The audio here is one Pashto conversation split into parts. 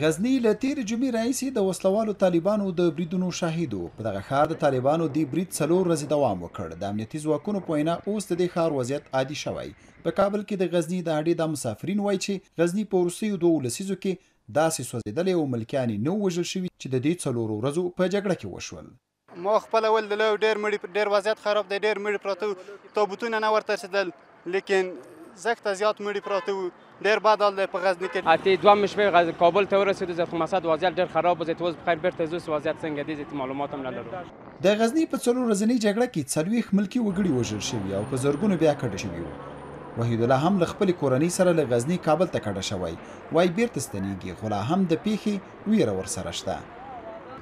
غزني له تېرې جمعې راهیسې د وسلوالو طالبانو د بریدونو شاهد و. په دغه ښار د طالبانو د برید 4 ورځې دوام وکړ. د امنیتي ځواکونو په وینا اوس د دې ښار وضعیت عادي شوی. په کابل کې د غزني د اډې د مسافرین وایي چې غزني په وروستیو 2 لسیزو کې داسې سوځېدلې او ملکیان یې نه وژل شوي چې د دې 4 ورځو په جګړه کې وشول. ما خپله ولدلو ډېر وضعیت خراب دی، ډېر مړي پراته وو، تابوتونه نه ورته رسېدل، لیکن زښته زیات مړي پراته وو. ډېر بد حال دی په غزني کې. اتې 2 شپې کابل ته ورسېدو، زه خو مسد وضعیت ډېر خراب و. زه اوس بخیر بېرته ځو، وضعیت څنګه دی زه معلومات هم نه لرم. د غزني په 4 ورځنۍ جګړه کې 40 ملکي وګړي وژل شوي او په زرګونو بیا کډه شوي وو. وحید الله هم له خپلې کورنۍ سره له غزني کابل ته کډه شوی. وایي بیرته ستنېږي، خو لا هم د پیښې ویره ورسره شته.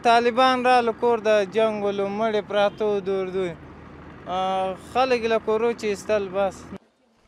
طالبان را لکور د جنگ ولو مړي پراته و دور دوی خلک له کورو چې ایستل. بس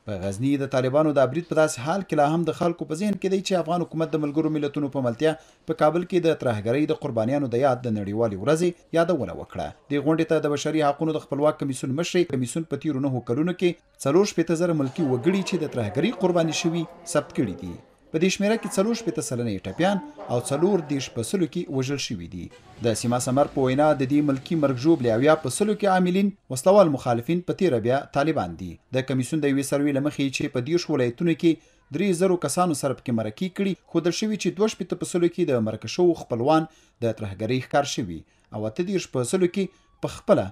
په غزني د طالبانو د برید په داسې حال کې لا هم د خلکو په ذهن کې دی چې افغان حکومت د ملګرو ملتونو په ملتیا په کابل کې د ترهګرۍ د قربانیانو د یاد د نړیوالې ورځې یادونه وکړه. دې غونډې ته د بشري حقوقو د خپلواک کمیسیون مشر کمیسیون په تیرو 9 کلونو کې 4,000 ملکي وګړي چې د ترهګرۍ قرباني شوي ثبت کړي دي. په دې شمیره کې 4 سلنه ټپیان او 4 کې وژل شوي دي. د سیما سمر په وینا د دې ملکي مرګ ژوبلې او یا په سلو کې عاملین وسلوال مخالفین په تیره بیا طالبان دي. د کمیسیون د یوې سروې له مخې چې په 10 ولایتونو کې 3,000 کسانو سره پکې مرکې کړي، ښودل شوي چې 2 کې د مرکه شوو خپلوان د ترهګرۍ ښکار شوي او 38 کې په خپله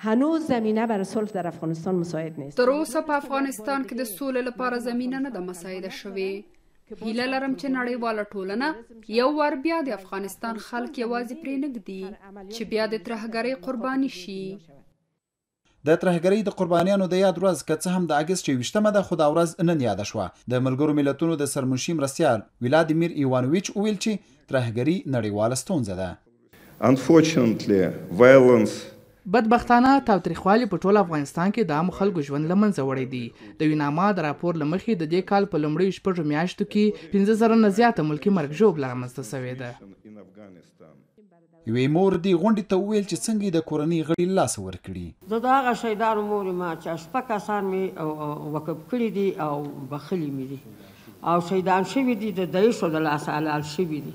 هنوز زمینه برای صلح در افغانستان مساعد نیست. تر اوسه په افغانستان کې د سولې لپاره زمینه نه ده مساعده شوې. هیله لرم چې نړیواله ټولنه یو ور بیا د افغانستان خلک یوازې پرې نږدي چې بیا د ترهګرۍ قرباني شي. د ترهګرۍ د قربانیانو د یاد ورځ که څه هم د اګست 21 ده، خو دا ورځ نن یاده شوه. د ملګرو ملتونو د سرمنشي مرستیال ولادیمیر ایوانویچ وویل چې ترهګرۍ نړیواله ستونزه ده. Unfortunately, violence بدبختانه تاوتریخوالي په ټول افغانستان کې د عامو خلکو ژوند له منځه وړی دی. د ویناما د راپور له مخې د دې کال په لومړیو 6 میاشتو کې 15,000 نه زیاته ملکي مرګ ژوبله رامنځته شوې ده. یوې مور دې غونډې ته وویل چې څنګه یې د کورنۍ غړي له لاسه ورکړي. زه د هغه شهیدانو مور یم چې 6 کسان مې وقف کړي دي او بخښلي مې دي او شهیدان شوي دي، د داعشو د لاسه حلال شوي دي.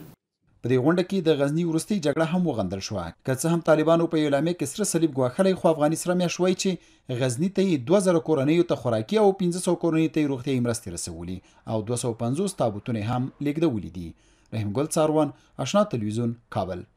په دې غونډه کې د غزني وروستۍ جګړه هم وغندل شوه. که څه هم طالبانو په اعلامیه کې سره صلیب ګواښلی، خو افغاني سره میاشت وایي چې غزني ته یې 2,000 کورنیو ته خوراکي او 500 کورنیو ته یې روغتیایي مرستې رسولي او 250 تابوتونه هم لیږدولي دي. رحیم ګل څاروان، آشنا تلویزیون، کابل.